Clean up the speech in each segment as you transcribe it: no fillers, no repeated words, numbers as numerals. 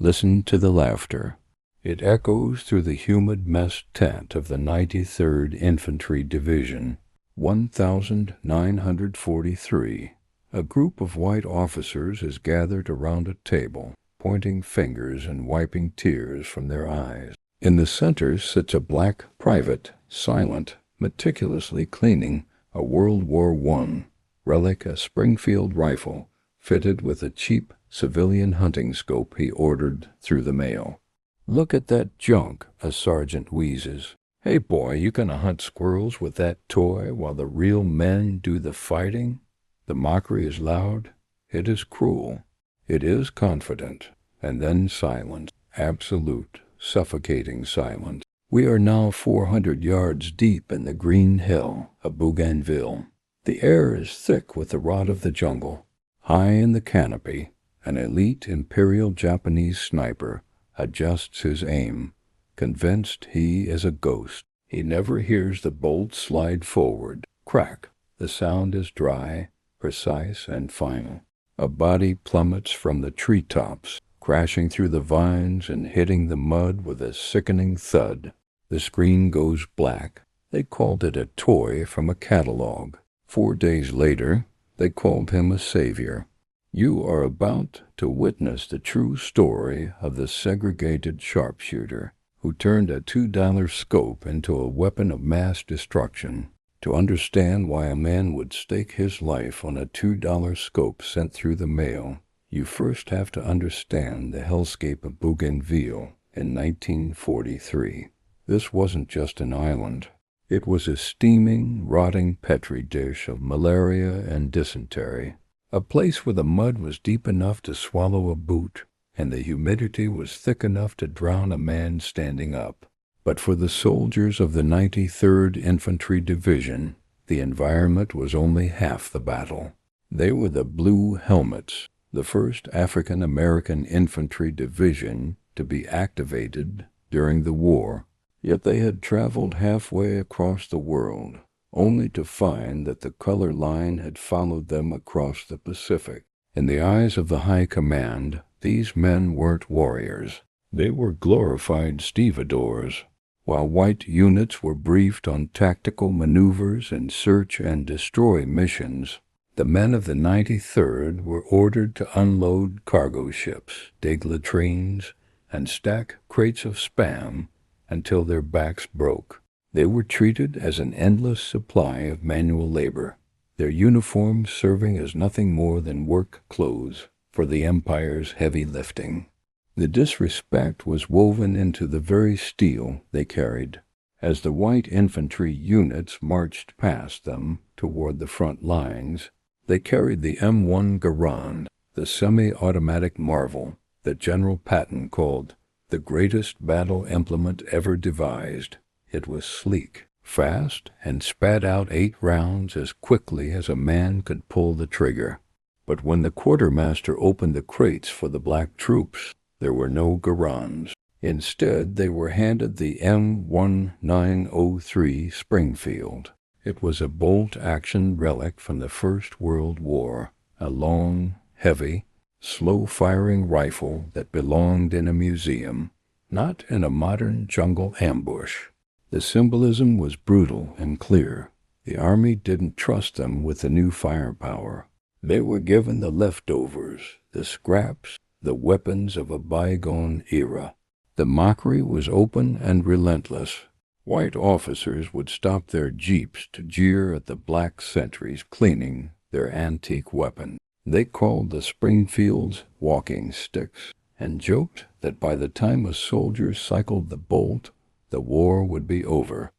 Listen to the laughter. It echoes through the humid mess tent of the 93rd Infantry Division. 1943. A group of white officers is gathered around a table, pointing fingers and wiping tears from their eyes. In the center sits a black private, silent, meticulously cleaning a World War I relic, a Springfield rifle, fitted with a cheap civilian hunting scope he ordered through the mail. "Look at that junk," a sergeant wheezes. "Hey boy, you gonna hunt squirrels with that toy while the real men do the fighting?" The mockery is loud, it is cruel, it is confident, and then silence, absolute, suffocating silence. We are now 400 yards deep in the green hill of Bougainville. The air is thick with the rot of the jungle. High in the canopy, an elite Imperial Japanese sniper adjusts his aim, convinced he is a ghost. He never hears the bolt slide forward. Crack. The sound is dry, precise, and final. A body plummets from the treetops, crashing through the vines and hitting the mud with a sickening thud. The screen goes black. They called it a toy from a catalog. 4 days later, they called him a savior. You are about to witness the true story of the segregated sharpshooter who turned a $2 scope into a weapon of mass destruction. To understand why a man would stake his life on a $2 scope sent through the mail, you first have to understand the hellscape of Bougainville in 1943. This wasn't just an island. It was a steaming, rotting petri dish of malaria and dysentery. A place where the mud was deep enough to swallow a boot, and the humidity was thick enough to drown a man standing up. But for the soldiers of the 93rd Infantry Division, the environment was only half the battle. They were the Blue Helmets, the first African American Infantry Division to be activated during the war. Yet they had traveled halfway across the world, only to find that the color line had followed them across the Pacific. In the eyes of the High Command, these men weren't warriors. They were glorified stevedores. While white units were briefed on tactical maneuvers and search and destroy missions, the men of the 93rd were ordered to unload cargo ships, dig latrines, and stack crates of Spam until their backs broke. They were treated as an endless supply of manual labor, their uniforms serving as nothing more than work clothes for the Empire's heavy lifting. The disrespect was woven into the very steel they carried. As the white infantry units marched past them toward the front lines, they carried the M1 Garand, the semi-automatic marvel that General Patton called the greatest battle implement ever devised. It was sleek, fast, and spat out 8 rounds as quickly as a man could pull the trigger. But when the quartermaster opened the crates for the black troops, there were no Garands. Instead, they were handed the M1903 Springfield. It was a bolt-action relic from the First World War, a long, heavy, slow-firing rifle that belonged in a museum, not in a modern jungle ambush. The symbolism was brutal and clear. The Army didn't trust them with the new firepower. They were given the leftovers, the scraps, the weapons of a bygone era. The mockery was open and relentless. White officers would stop their jeeps to jeer at the black sentries cleaning their antique weapons. They called the Springfields walking sticks and joked that by the time a soldier cycled the bolt, the war would be over.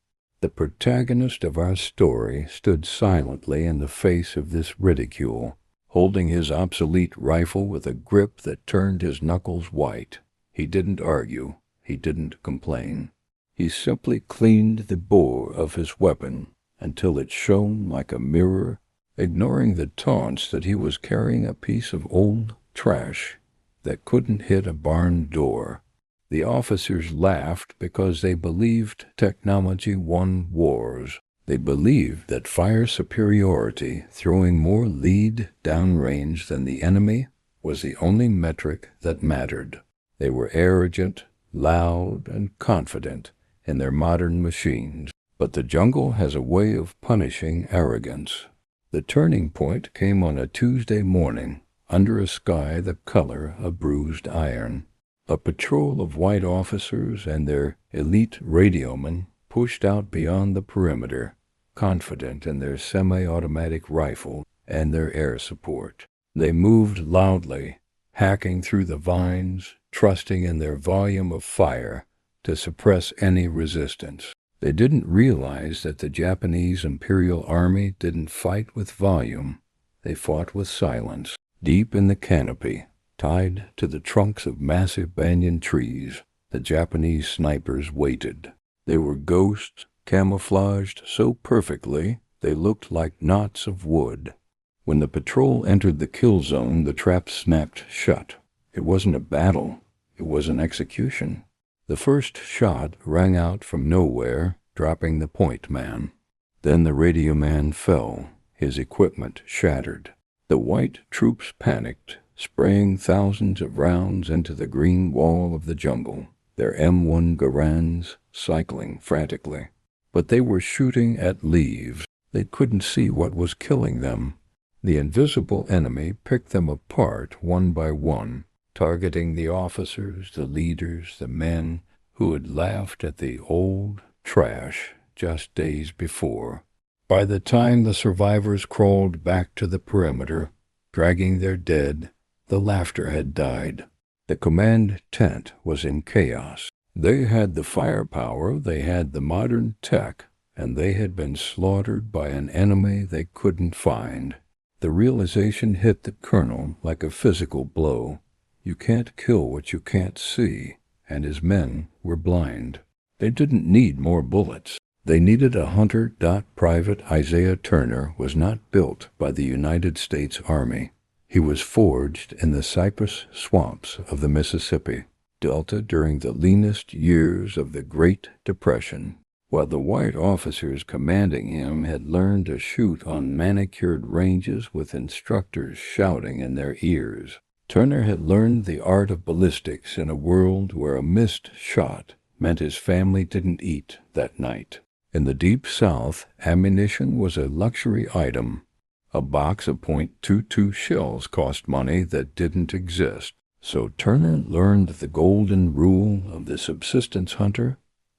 The protagonist of our story stood silently in the face of this ridicule, holding his obsolete rifle with a grip that turned his knuckles white. He didn't argue. He didn't complain. He simply cleaned the bore of his weapon until it shone like a mirror, ignoring the taunts that he was carrying a piece of old trash that couldn't hit a barn door. The officers laughed because they believed technology won wars. They believed that fire superiority, throwing more lead downrange than the enemy, was the only metric that mattered. They were arrogant, loud, and confident in their modern machines. But the jungle has a way of punishing arrogance. The turning point came on a Tuesday morning, under a sky the color of bruised iron. A patrol of white officers and their elite radiomen pushed out beyond the perimeter, confident in their semi-automatic rifle and their air support. They moved loudly, hacking through the vines, trusting in their volume of fire to suppress any resistance. They didn't realize that the Japanese Imperial Army didn't fight with volume. They fought with silence. Deep in the canopy, tied to the trunks of massive banyan trees, the Japanese snipers waited. They were ghosts, camouflaged so perfectly they looked like knots of wood. When the patrol entered the kill zone, the trap snapped shut. It wasn't a battle. It was an execution. The first shot rang out from nowhere, dropping the point man. Then the radio man fell, his equipment shattered. The white troops panicked, spraying thousands of rounds into the green wall of the jungle, their M1 Garands cycling frantically. But they were shooting at leaves. They couldn't see what was killing them. The invisible enemy picked them apart one by one, targeting the officers, the leaders, the men who had laughed at the old trash just days before. By the time the survivors crawled back to the perimeter, dragging their dead, the laughter had died. The command tent was in chaos. They had the firepower, they had the modern tech, and they had been slaughtered by an enemy they couldn't find. The realization hit the colonel like a physical blow. You can't kill what you can't see, and his men were blind. They didn't need more bullets. They needed a hunter. Private Isaiah Turner was not built by the United States Army. He was forged in the cypress swamps of the Mississippi Delta during the leanest years of the Great Depression, while the white officers commanding him had learned to shoot on manicured ranges with instructors shouting in their ears. Turner had learned the art of ballistics in a world where a missed shot meant his family didn't eat that night. In the Deep South, ammunition was a luxury item. A box of .22 shells cost money that didn't exist. So Turner learned the golden rule of the subsistence hunter.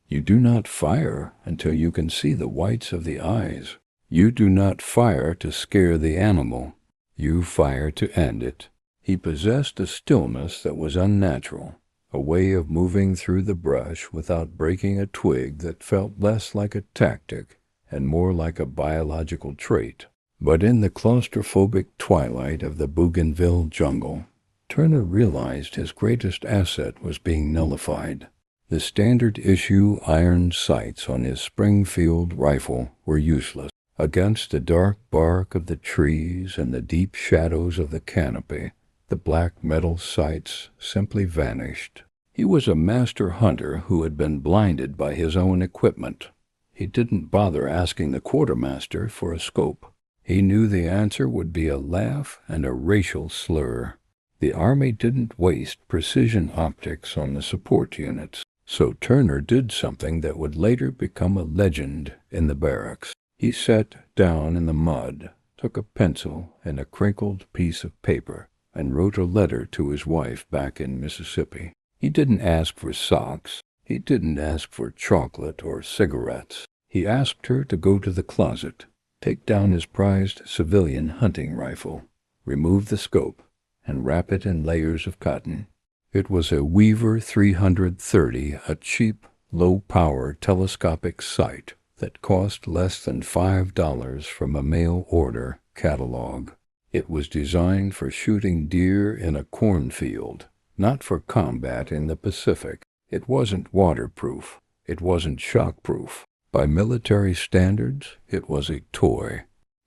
You do not fire until you can see the whites of the eyes. You do not fire to scare the animal. You fire to end it. He possessed a stillness that was unnatural, a way of moving through the brush without breaking a twig that felt less like a tactic and more like a biological trait. But in the claustrophobic twilight of the Bougainville jungle, Turner realized his greatest asset was being nullified. The standard-issue iron sights on his Springfield rifle were useless. Against the dark bark of the trees and the deep shadows of the canopy, the black metal sights simply vanished. He was a master hunter who had been blinded by his own equipment. He didn't bother asking the quartermaster for a scope. He knew the answer would be a laugh and a racial slur. The Army didn't waste precision optics on the support units, so Turner did something that would later become a legend in the barracks. He sat down in the mud, took a pencil and a crinkled piece of paper, and wrote a letter to his wife back in Mississippi. He didn't ask for socks. He didn't ask for chocolate or cigarettes. He asked her to go to the closet, take down his prized civilian hunting rifle, remove the scope, and wrap it in layers of cotton. It was a Weaver 330, a cheap, low-power telescopic sight that cost less than $5 from a mail-order catalog. It was designed for shooting deer in a cornfield, not for combat in the Pacific. It wasn't waterproof. It wasn't shockproof. By military standards, it was a toy.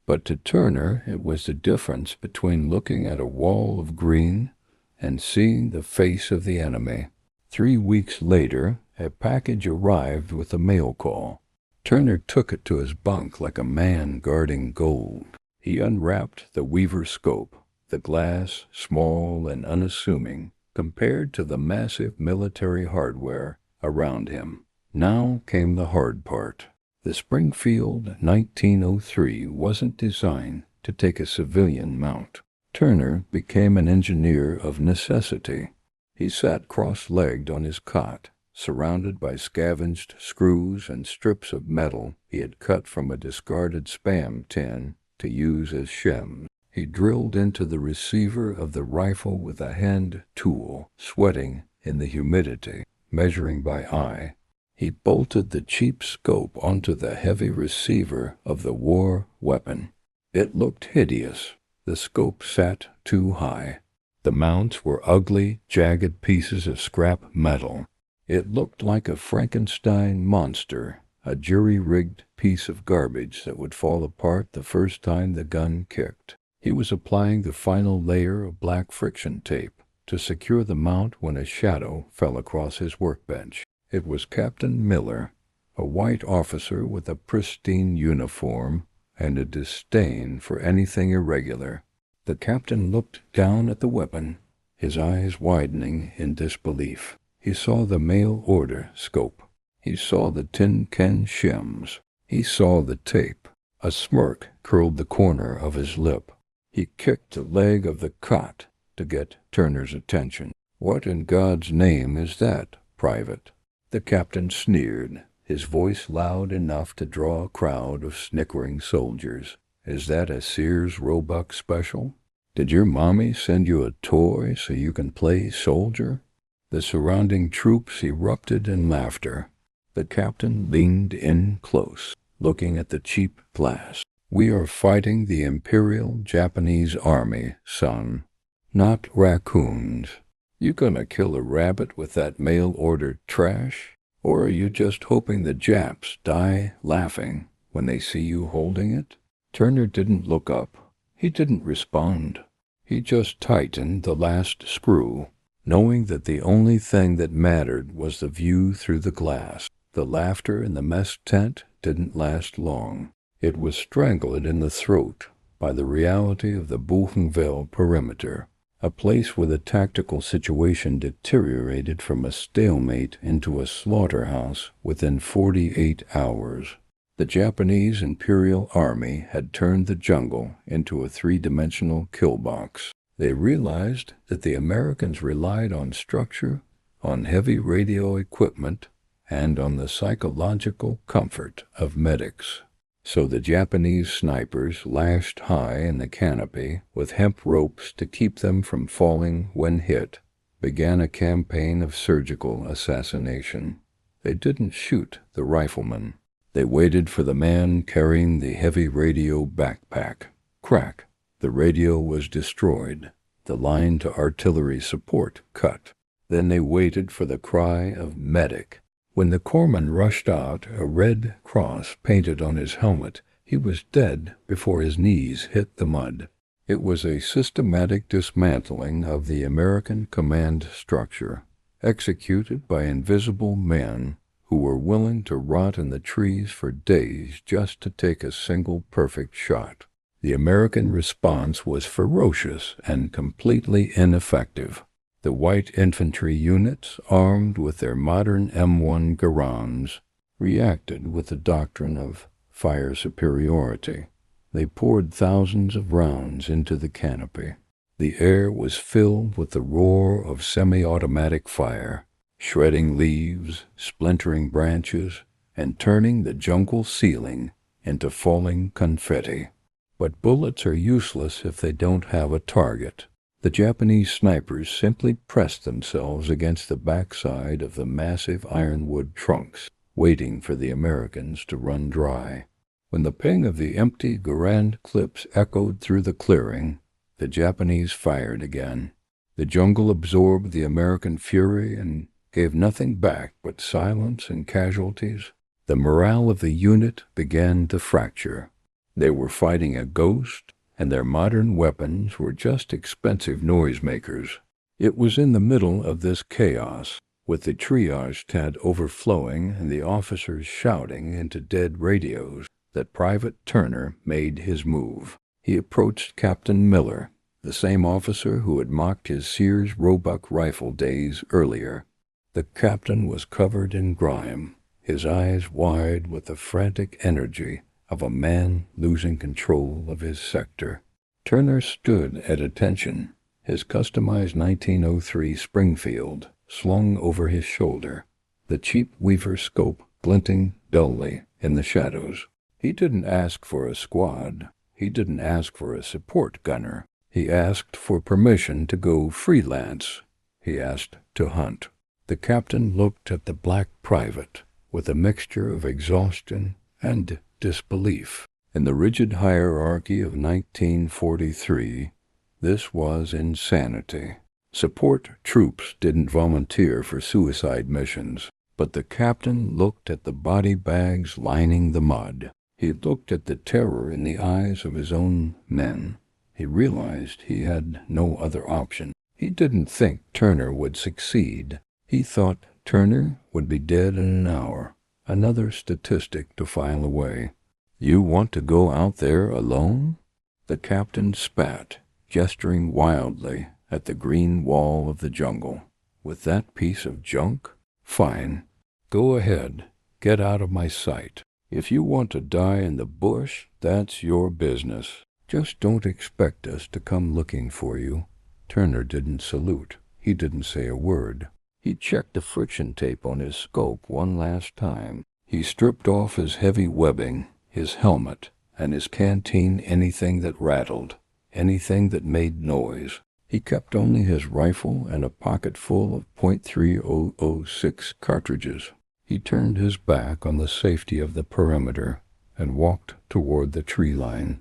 But to Turner, it was the difference between looking at a wall of green and seeing the face of the enemy. 3 weeks later, a package arrived with a mail call. Turner took it to his bunk like a man guarding gold. He unwrapped the Weaver scope, the glass, small and unassuming, compared to the massive military hardware around him. Now came the hard part. The Springfield 1903 wasn't designed to take a civilian mount. Turner became an engineer of necessity. He sat cross-legged on his cot, surrounded by scavenged screws and strips of metal he had cut from a discarded Spam tin to use as shims. He drilled into the receiver of the rifle with a hand tool, sweating in the humidity, measuring by eye. He bolted the cheap scope onto the heavy receiver of the war weapon. It looked hideous. The scope sat too high. The mounts were ugly, jagged pieces of scrap metal. It looked like a Frankenstein monster, a jury-rigged piece of garbage that would fall apart the first time the gun kicked. He was applying the final layer of black friction tape to secure the mount when a shadow fell across his workbench. It was Captain Miller, a white officer with a pristine uniform and a disdain for anything irregular. The captain looked down at the weapon, his eyes widening in disbelief. He saw the mail order scope. He saw the tin can shims. He saw the tape. A smirk curled the corner of his lip. He kicked the leg of the cot to get Turner's attention. "What in God's name is that, Private?" The captain sneered, his voice loud enough to draw a crowd of snickering soldiers. "Is that a Sears Roebuck special? Did your mommy send you a toy so you can play soldier?" The surrounding troops erupted in laughter. The captain leaned in close, looking at the cheap glass. "We are fighting the Imperial Japanese Army, son, not raccoons. You gonna kill a rabbit with that mail-order trash? Or are you just hoping the Japs die laughing when they see you holding it?" Turner didn't look up. He didn't respond. He just tightened the last screw, knowing that the only thing that mattered was the view through the glass. The laughter in the mess tent didn't last long. It was strangled in the throat by the reality of the Buchenwald perimeter, a place where the tactical situation deteriorated from a stalemate into a slaughterhouse within 48 hours. The Japanese Imperial Army had turned the jungle into a three-dimensional kill box. They realized that the Americans relied on structure, on heavy radio equipment, and on the psychological comfort of medics. So the Japanese snipers lashed high in the canopy with hemp ropes to keep them from falling when hit, began a campaign of surgical assassination. They didn't shoot the rifleman. They waited for the man carrying the heavy radio backpack. Crack! The radio was destroyed. The line to artillery support cut. Then they waited for the cry of medic. When the corpsman rushed out, a red cross painted on his helmet, he was dead before his knees hit the mud. It was a systematic dismantling of the American command structure, executed by invisible men who were willing to rot in the trees for days just to take a single perfect shot. The American response was ferocious and completely ineffective. The white infantry units, armed with their modern M1 Garands, reacted with the doctrine of fire superiority. They poured thousands of rounds into the canopy. The air was filled with the roar of semi-automatic fire, shredding leaves, splintering branches, and turning the jungle ceiling into falling confetti. But bullets are useless if they don't have a target. The Japanese snipers simply pressed themselves against the backside of the massive ironwood trunks, waiting for the Americans to run dry. When the ping of the empty Garand clips echoed through the clearing, the Japanese fired again. The jungle absorbed the American fury and gave nothing back but silence and casualties. The morale of the unit began to fracture. They were fighting a ghost, and their modern weapons were just expensive noisemakers. It was in the middle of this chaos, with the triage tent overflowing and the officers shouting into dead radios, that Private Turner made his move. He approached Captain Miller, the same officer who had mocked his Sears Roebuck rifle days earlier. The captain was covered in grime, his eyes wide with the frantic energy of a man losing control of his sector. Turner stood at attention, his customized 1903 Springfield slung over his shoulder, the cheap Weaver scope glinting dully in the shadows. He didn't ask for a squad. He didn't ask for a support gunner. He asked for permission to go freelance. He asked to hunt. The captain looked at the black private with a mixture of exhaustion and disbelief. In the rigid hierarchy of 1943, this was insanity. Support troops didn't volunteer for suicide missions, but the captain looked at the body bags lining the mud. He looked at the terror in the eyes of his own men. He realized he had no other option. He didn't think Turner would succeed. He thought Turner would be dead in an hour, another statistic to file away. "You want to go out there alone?" The captain spat, gesturing wildly at the green wall of the jungle. "With that piece of junk? Fine. Go ahead. Get out of my sight. If you want to die in the bush, that's your business. Just don't expect us to come looking for you." Turner didn't salute. He didn't say a word. He checked the friction tape on his scope one last time. He stripped off his heavy webbing, his helmet, and his canteen, anything that rattled, anything that made noise. He kept only his rifle and a pocket full of .3006 cartridges. He turned his back on the safety of the perimeter and walked toward the tree line.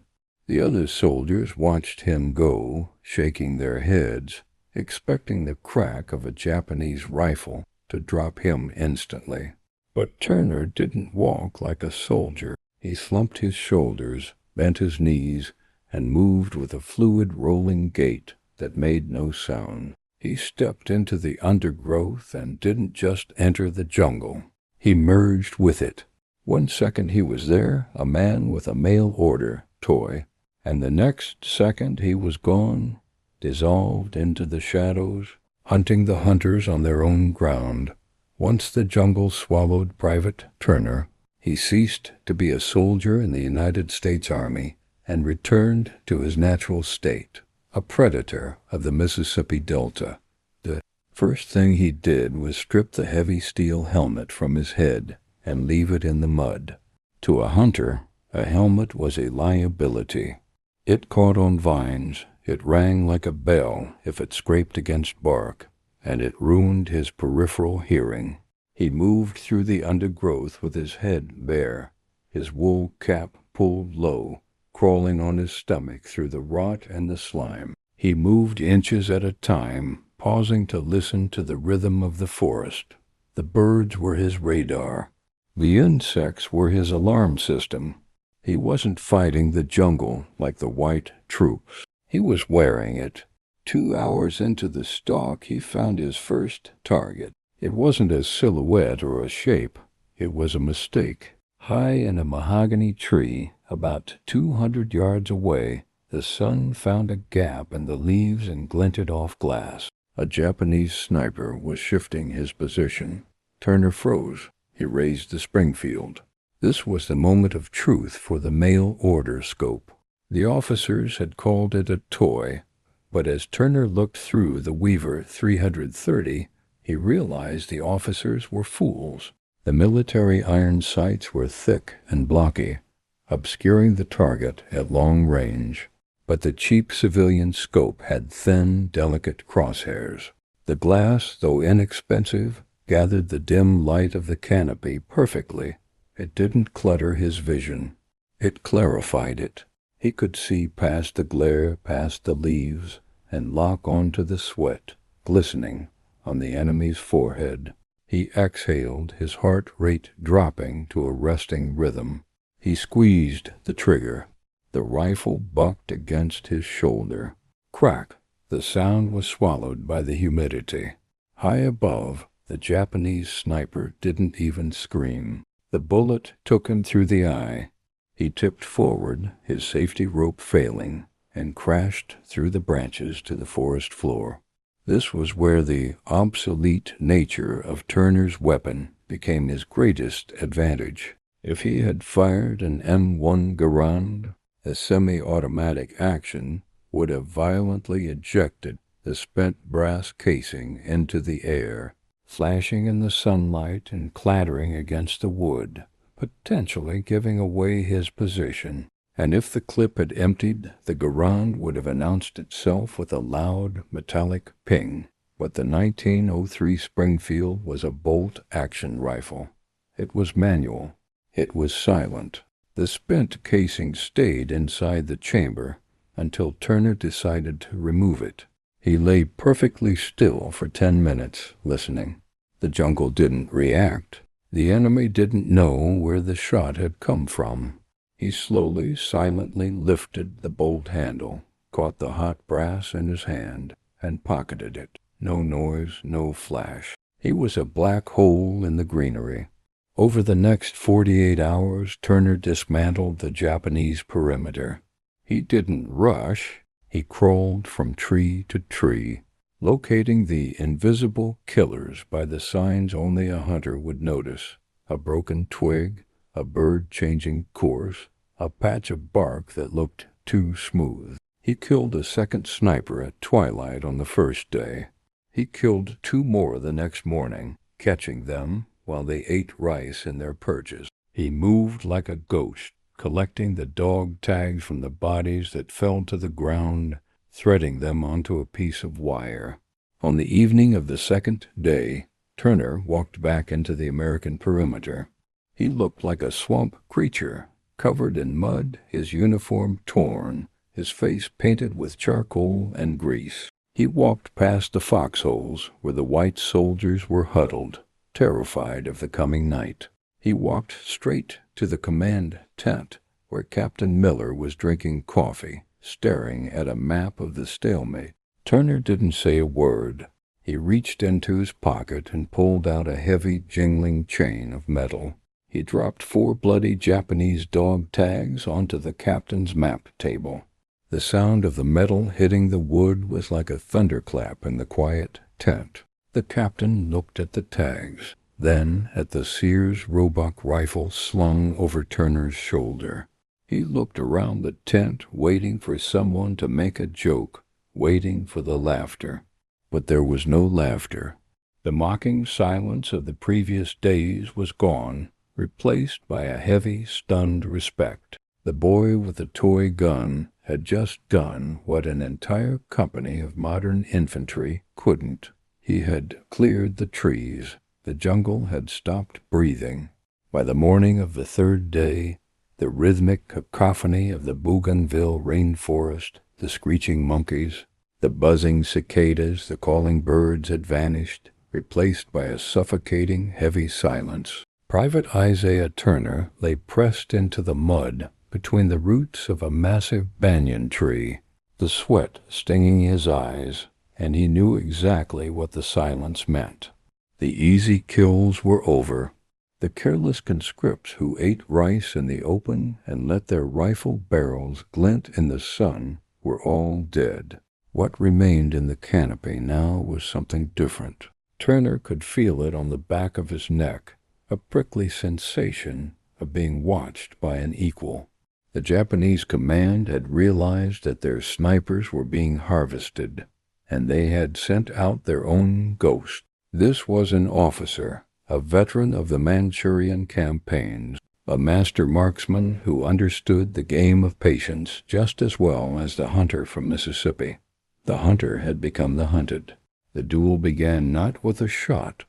The other soldiers watched him go, shaking their heads, expecting the crack of a Japanese rifle to drop him instantly. But Turner didn't walk like a soldier. He slumped his shoulders, bent his knees, and moved with a fluid rolling gait that made no sound. He stepped into the undergrowth and didn't just enter the jungle. He merged with it. One second he was there, a man with a mail order toy, and the next second he was gone, dissolved into the shadows, hunting the hunters on their own ground. Once the jungle swallowed Private Turner, he ceased to be a soldier in the United States Army and returned to his natural state, a predator of the Mississippi Delta. The first thing he did was strip the heavy steel helmet from his head and leave it in the mud. To a hunter, a helmet was a liability. It caught on vines, it rang like a bell if it scraped against bark, and it ruined his peripheral hearing. He moved through the undergrowth with his head bare, his wool cap pulled low, crawling on his stomach through the rot and the slime. He moved inches at a time, pausing to listen to the rhythm of the forest. The birds were his radar. The insects were his alarm system. He wasn't fighting the jungle like the white troops. He was wearing it. 2 hours into the stalk, he found his first target. It wasn't a silhouette or a shape. It was a mistake. High in a mahogany tree, about 200 yards away, the sun found a gap in the leaves and glinted off glass. A Japanese sniper was shifting his position. Turner froze. He raised the Springfield. This was the moment of truth for the mail order scope. The officers had called it a toy, but as Turner looked through the Weaver 330, he realized the officers were fools. The military iron sights were thick and blocky, obscuring the target at long range, but the cheap civilian scope had thin, delicate crosshairs. The glass, though inexpensive, gathered the dim light of the canopy perfectly. It didn't clutter his vision. It clarified it. He could see past the glare, past the leaves, and lock onto the sweat, glistening on the enemy's forehead. He exhaled, his heart rate dropping to a resting rhythm. He squeezed the trigger. The rifle bucked against his shoulder. Crack! The sound was swallowed by the humidity. High above, the Japanese sniper didn't even scream. The bullet took him through the eye. He tipped forward, his safety rope failing, and crashed through the branches to the forest floor. This was where the obsolete nature of Turner's weapon became his greatest advantage. If he had fired an M1 Garand, a semi-automatic action would have violently ejected the spent brass casing into the air, flashing in the sunlight and clattering against the wood, potentially giving away his position. And if the clip had emptied, the Garand would have announced itself with a loud, metallic ping. But the 1903 Springfield was a bolt-action rifle. It was manual. It was silent. The spent casing stayed inside the chamber until Turner decided to remove it. He lay perfectly still for 10 minutes, listening. The jungle didn't react. The enemy didn't know where the shot had come from. He slowly, silently lifted the bolt handle, caught the hot brass in his hand, and pocketed it. No noise, no flash. He was a black hole in the greenery. Over the next 48 hours, Turner dismantled the Japanese perimeter. He didn't rush. He crawled from tree to tree, locating the invisible killers by the signs only a hunter would notice: a broken twig, a bird changing course, a patch of bark that looked too smooth. He killed a second sniper at twilight on the first day. He killed 2 more the next morning, catching them while they ate rice in their perches. He moved like a ghost, collecting the dog tags from the bodies that fell to the ground, threading them onto a piece of wire. On the evening of the second day, Turner walked back into the American perimeter. He looked like a swamp creature, covered in mud, his uniform torn, his face painted with charcoal and grease. He walked past the foxholes where the white soldiers were huddled, terrified of the coming night. He walked straight to the command tent where Captain Miller was drinking coffee, staring at a map of the stalemate. Turner didn't say a word. He reached into his pocket and pulled out a heavy, jingling chain of metal. He dropped 4 bloody Japanese dog tags onto the captain's map table. The sound of the metal hitting the wood was like a thunderclap in the quiet tent. The captain looked at the tags, then at the Sears Roebuck rifle slung over Turner's shoulder. He looked around the tent, waiting for someone to make a joke, waiting for the laughter. But there was no laughter. The mocking silence of the previous days was gone, replaced by a heavy, stunned respect. The boy with the toy gun had just done what an entire company of modern infantry couldn't. He had cleared the trees. The jungle had stopped breathing. By the morning of the third day, the rhythmic cacophony of the Bougainville rainforest, the screeching monkeys, the buzzing cicadas, the calling birds had vanished, replaced by a suffocating, heavy silence. Private Isaiah Turner lay pressed into the mud between the roots of a massive banyan tree, the sweat stinging his eyes, and he knew exactly what the silence meant. The easy kills were over. The careless conscripts who ate rice in the open and let their rifle barrels glint in the sun were all dead. What remained in the canopy now was something different. Turner could feel it on the back of his neck, a prickly sensation of being watched by an equal. The Japanese command had realized that their snipers were being harvested, and they had sent out their own ghost. This was an officer, a veteran of the Manchurian campaigns, a master marksman who understood the game of patience just as well as the hunter from Mississippi. The hunter had become the hunted. The duel began not with a shot,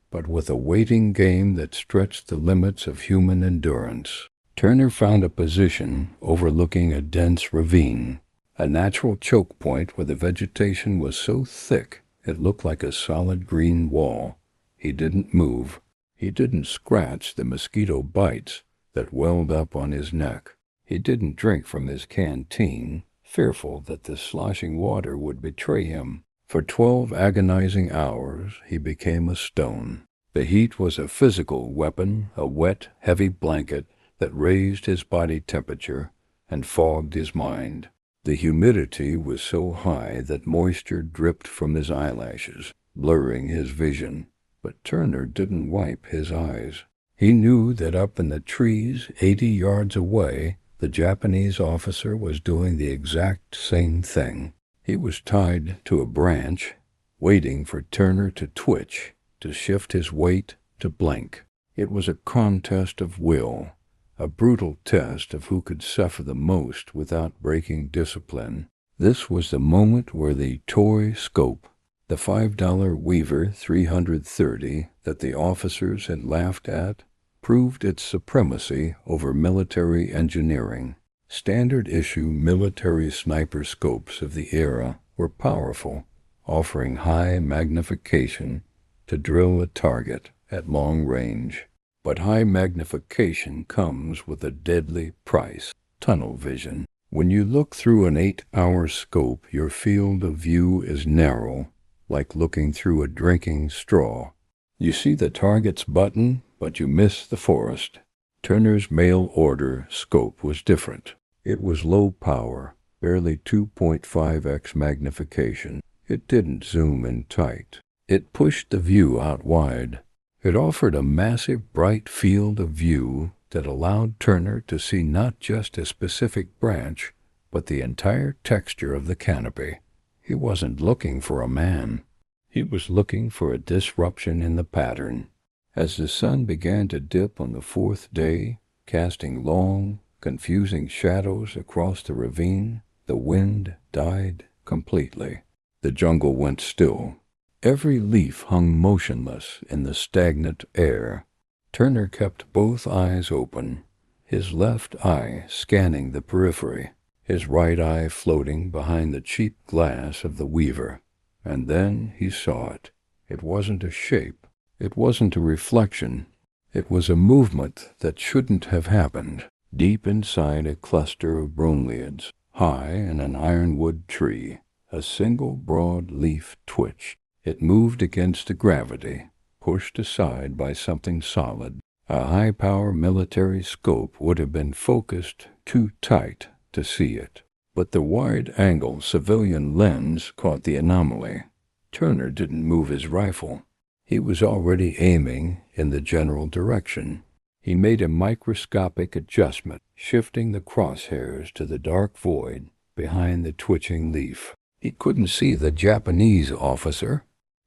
but with a waiting game that stretched the limits of human endurance. Turner found a position overlooking a dense ravine, a natural choke point where the vegetation was so thick it looked like a solid green wall. He didn't move. He didn't scratch the mosquito bites that welled up on his neck. He didn't drink from his canteen, fearful that the sloshing water would betray him. For 12 agonizing hours he became a stone. The heat was a physical weapon, a wet, heavy blanket that raised his body temperature and fogged his mind. The humidity was so high that moisture dripped from his eyelashes, blurring his vision. But Turner didn't wipe his eyes. He knew that up in the trees 80 yards away, the Japanese officer was doing the exact same thing. He was tied to a branch, waiting for Turner to twitch, to shift his weight, to blink. It was a contest of will, a brutal test of who could suffer the most without breaking discipline. This was the moment where the toy scope, the $5 Weaver 330 that the officers had laughed at, proved its supremacy over military engineering. Standard-issue military sniper scopes of the era were powerful, offering high magnification to drill a target at long range. But high magnification comes with a deadly price: tunnel vision. When you look through an 8-hour scope, your field of view is narrow, like looking through a drinking straw. You see the target's button, but you miss the forest. Turner's mail order scope was different. It was low power, barely 2.5x magnification. It didn't zoom in tight. It pushed the view out wide. It offered a massive, bright field of view that allowed Turner to see not just a specific branch, but the entire texture of the canopy. He wasn't looking for a man. He was looking for a disruption in the pattern. As the sun began to dip on the fourth day, casting long, confusing shadows across the ravine, the wind died completely. The jungle went still. Every leaf hung motionless in the stagnant air. Turner kept both eyes open, his left eye scanning the periphery, his right eye floating behind the cheap glass of the Weaver. And then he saw it. It wasn't a shape. It wasn't a reflection. It was a movement that shouldn't have happened. Deep inside a cluster of bromeliads, high in an ironwood tree, a single broad leaf twitched. It moved against the gravity, pushed aside by something solid. A high-power military scope would have been focused too tight to see it. But the wide-angle civilian lens caught the anomaly. Turner didn't move his rifle. He was already aiming in the general direction. He made a microscopic adjustment, shifting the crosshairs to the dark void behind the twitching leaf. He couldn't see the Japanese officer.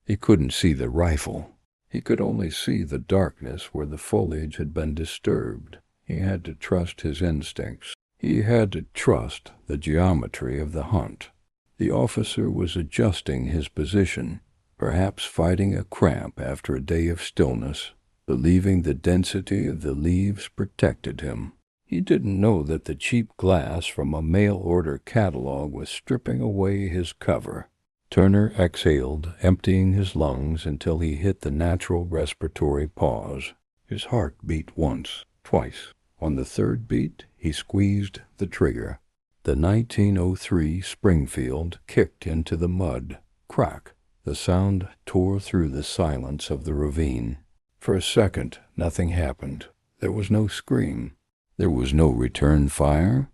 He couldn't see the rifle. He could only see the darkness where the foliage had been disturbed. He had to trust his instincts. He had to trust the geometry of the hunt. The officer was adjusting his position, perhaps fighting a cramp after a day of stillness, believing the density of the leaves protected him. He didn't know that the cheap glass from a mail-order catalog was stripping away his cover. Turner exhaled, emptying his lungs until he hit the natural respiratory pause. His heart beat once, twice. On the third beat, he squeezed the trigger. The 1903 Springfield kicked into the mud. Crack! The sound tore through the silence of the ravine. For a second, nothing happened. There was no scream. There was no return fire.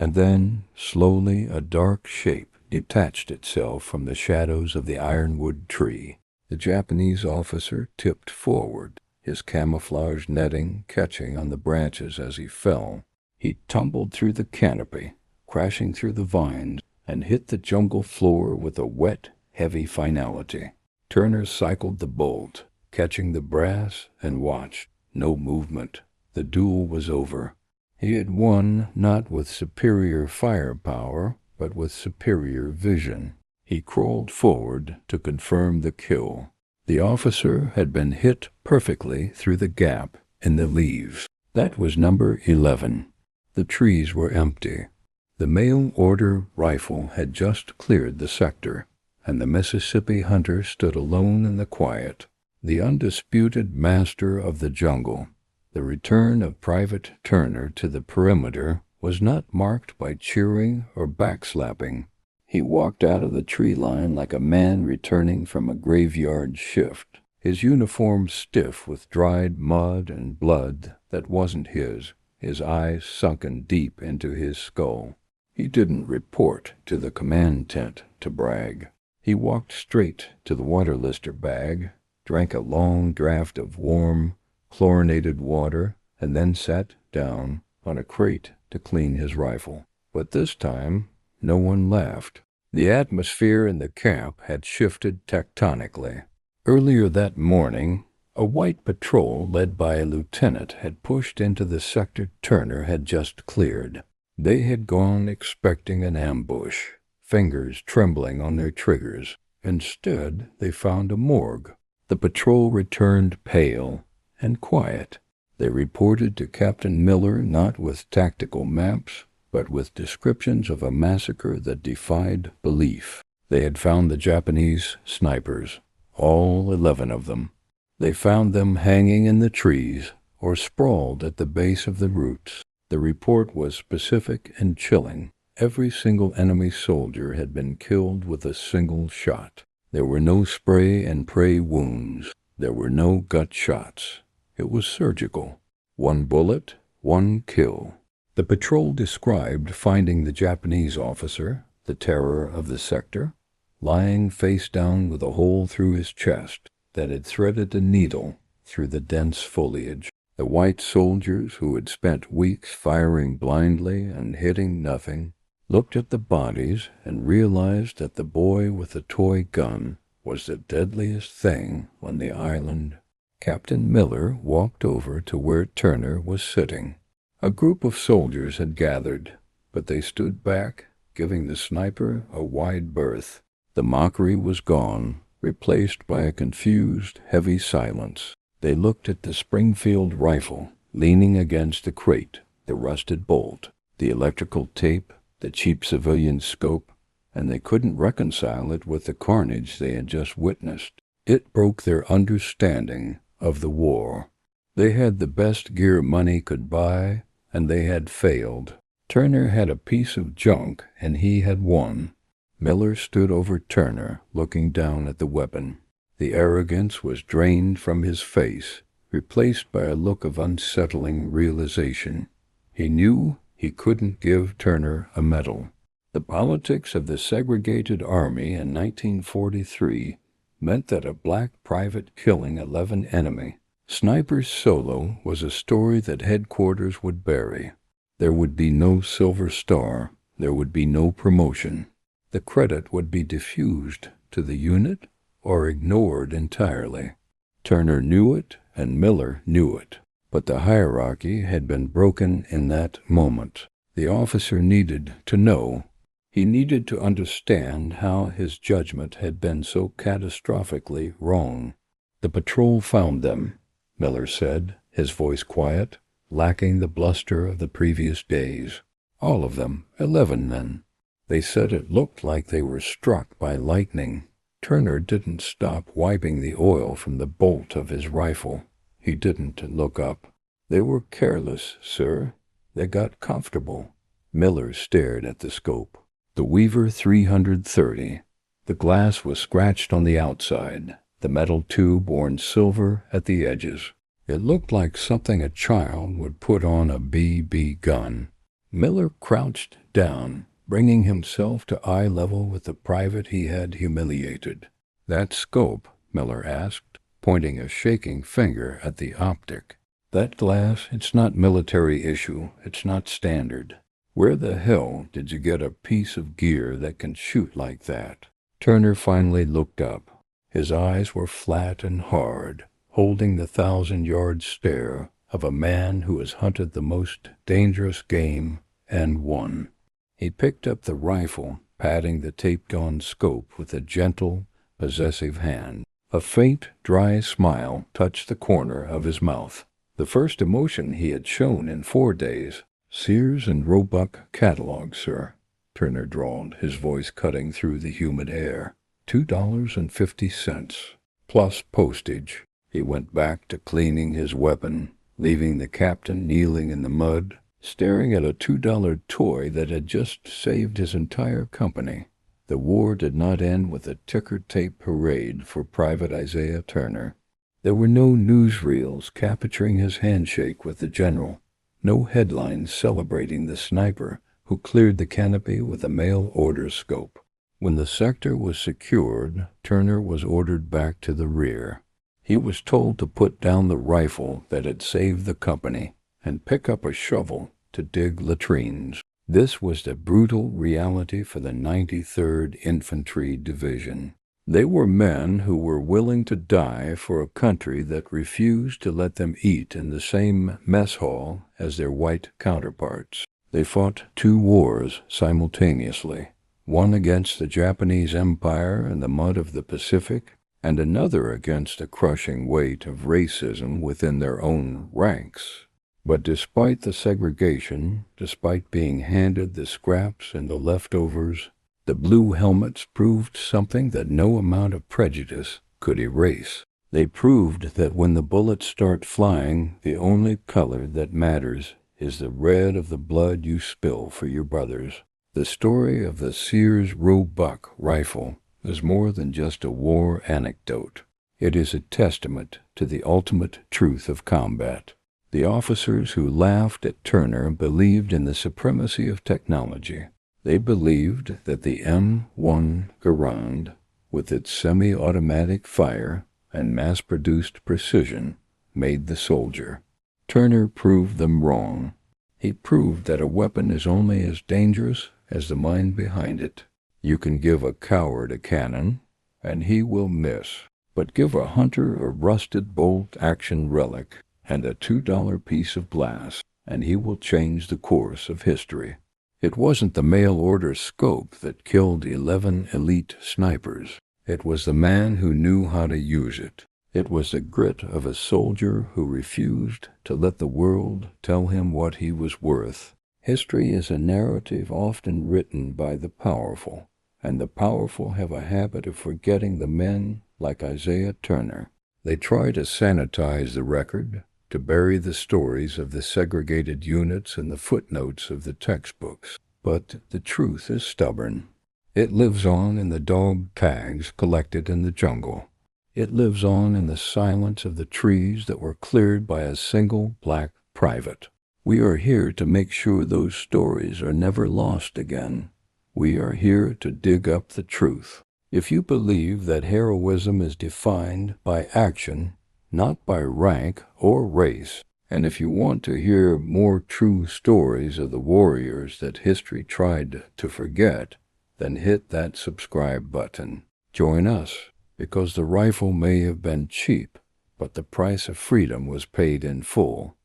And then, slowly, a dark shape detached itself from the shadows of the ironwood tree. The Japanese officer tipped forward, his camouflage netting catching on the branches as he fell. He tumbled through the canopy, crashing through the vines, and hit the jungle floor with a wet, heavy finality. Turner cycled the bolt, catching the brass, and watched. No movement. The duel was over. He had won not with superior firepower, but with superior vision. He crawled forward to confirm the kill. The officer had been hit perfectly through the gap in the leaves. That was number 11. The trees were empty. The mail-order rifle had just cleared the sector, and the Mississippi hunter stood alone in the quiet, the undisputed master of the jungle. The return of Private Turner to the perimeter was not marked by cheering or backslapping. He walked out of the tree line like a man returning from a graveyard shift, his uniform stiff with dried mud and blood that wasn't his eyes sunken deep into his skull. He didn't report to the command tent to brag. He walked straight to the water lister bag, drank a long draught of warm, chlorinated water, and then sat down on a crate to clean his rifle. But this time, no one laughed. The atmosphere in the camp had shifted tectonically. Earlier that morning, a white patrol led by a lieutenant had pushed into the sector Turner had just cleared. They had gone expecting an ambush, fingers trembling on their triggers. Instead, they found a morgue. The patrol returned pale and quiet. They reported to Captain Miller not with tactical maps, but with descriptions of a massacre that defied belief. They had found the Japanese snipers, all 11 of them. They found them hanging in the trees or sprawled at the base of the roots. The report was specific and chilling. Every single enemy soldier had been killed with a single shot. There were no spray and pray wounds. There were no gut shots. It was surgical. 1 bullet, 1 kill. The patrol described finding the Japanese officer, the terror of the sector, lying face down with a hole through his chest that had threaded a needle through the dense foliage. The white soldiers who had spent weeks firing blindly and hitting nothing looked at the bodies and realized that the boy with the toy gun was the deadliest thing on the island. Captain Miller walked over to where Turner was sitting. A group of soldiers had gathered, but they stood back, giving the sniper a wide berth. The mockery was gone, replaced by a confused, heavy silence. They looked at the Springfield rifle, leaning against the crate, the rusted bolt, the electrical tape, the cheap civilian scope, and they couldn't reconcile it with the carnage they had just witnessed. It broke their understanding of the war. They had the best gear money could buy, and they had failed. Turner had a piece of junk, and he had won. Miller stood over Turner, looking down at the weapon. The arrogance was drained from his face, replaced by a look of unsettling realization. He knew he couldn't give Turner a medal. The politics of the segregated army in 1943 meant that a black private killing 11 enemy. Sniper's solo was a story that headquarters would bury. There would be no Silver Star. There would be no promotion. The credit would be diffused to the unit or ignored entirely. Turner knew it, and Miller knew it. But the hierarchy had been broken in that moment. The officer needed to know. He needed to understand how his judgment had been so catastrophically wrong. The patrol found them, Miller said, his voice quiet, lacking the bluster of the previous days. All of them, 11 then. They said it looked like they were struck by lightning. Turner didn't stop wiping the oil from the bolt of his rifle. He didn't look up. They were careless, sir. They got comfortable. Miller stared at the scope. The Weaver 330. The glass was scratched on the outside, the metal tube worn silver at the edges. It looked like something a child would put on a BB gun. Miller crouched down, bringing himself to eye level with the private he had humiliated. "That scope?" Miller asked, pointing a shaking finger at the optic. "That glass, it's not military issue. It's not standard. Where the hell did you get a piece of gear that can shoot like that?" Turner finally looked up. His eyes were flat and hard, holding the 1,000-yard stare of a man who has hunted the most dangerous game and won. He picked up the rifle, patting the taped-on scope with a gentle, possessive hand. A faint, dry smile touched the corner of his mouth. The first emotion he had shown in 4 days. "Sears and Roebuck catalog, sir," Turner drawled, his voice cutting through the humid air. $2.50, plus postage. He went back to cleaning his weapon, leaving the captain kneeling in the mud, staring at a $2 toy that had just saved his entire company. The war did not end with a ticker-tape parade for Private Isaiah Turner. There were no newsreels capturing his handshake with the general, no headlines celebrating the sniper who cleared the canopy with a mail-order scope. When the sector was secured, Turner was ordered back to the rear. He was told to put down the rifle that had saved the company and pick up a shovel to dig latrines. This was the brutal reality for the 93rd Infantry Division. They were men who were willing to die for a country that refused to let them eat in the same mess hall as their white counterparts. They fought 2 wars simultaneously, one against the Japanese Empire in the mud of the Pacific, and another against the crushing weight of racism within their own ranks. But despite the segregation, despite being handed the scraps and the leftovers, the blue helmets proved something that no amount of prejudice could erase. They proved that when the bullets start flying, the only color that matters is the red of the blood you spill for your brothers. The story of the Sears Roebuck rifle is more than just a war anecdote. It is a testament to the ultimate truth of combat. The officers who laughed at Turner believed in the supremacy of technology. They believed that the M1 Garand, with its semi-automatic fire and mass-produced precision, made the soldier. Turner proved them wrong. He proved that a weapon is only as dangerous as the mind behind it. You can give a coward a cannon, and he will miss. But give a hunter a rusted bolt-action relic and a $2 piece of glass, and he will change the course of history. It wasn't the mail-order scope that killed 11 elite snipers. It was the man who knew how to use it. It was the grit of a soldier who refused to let the world tell him what he was worth. History is a narrative often written by the powerful, and the powerful have a habit of forgetting the men like Isaiah Turner. They try to sanitize the record, to bury the stories of the segregated units in the footnotes of the textbooks. But the truth is stubborn. It lives on in the dog tags collected in the jungle. It lives on in the silence of the trees that were cleared by a single black private. We are here to make sure those stories are never lost again. We are here to dig up the truth. If you believe that heroism is defined by action, not by rank or race, and if you want to hear more true stories of the warriors that history tried to forget, then hit that subscribe button. Join us, because the rifle may have been cheap, but the price of freedom was paid in full.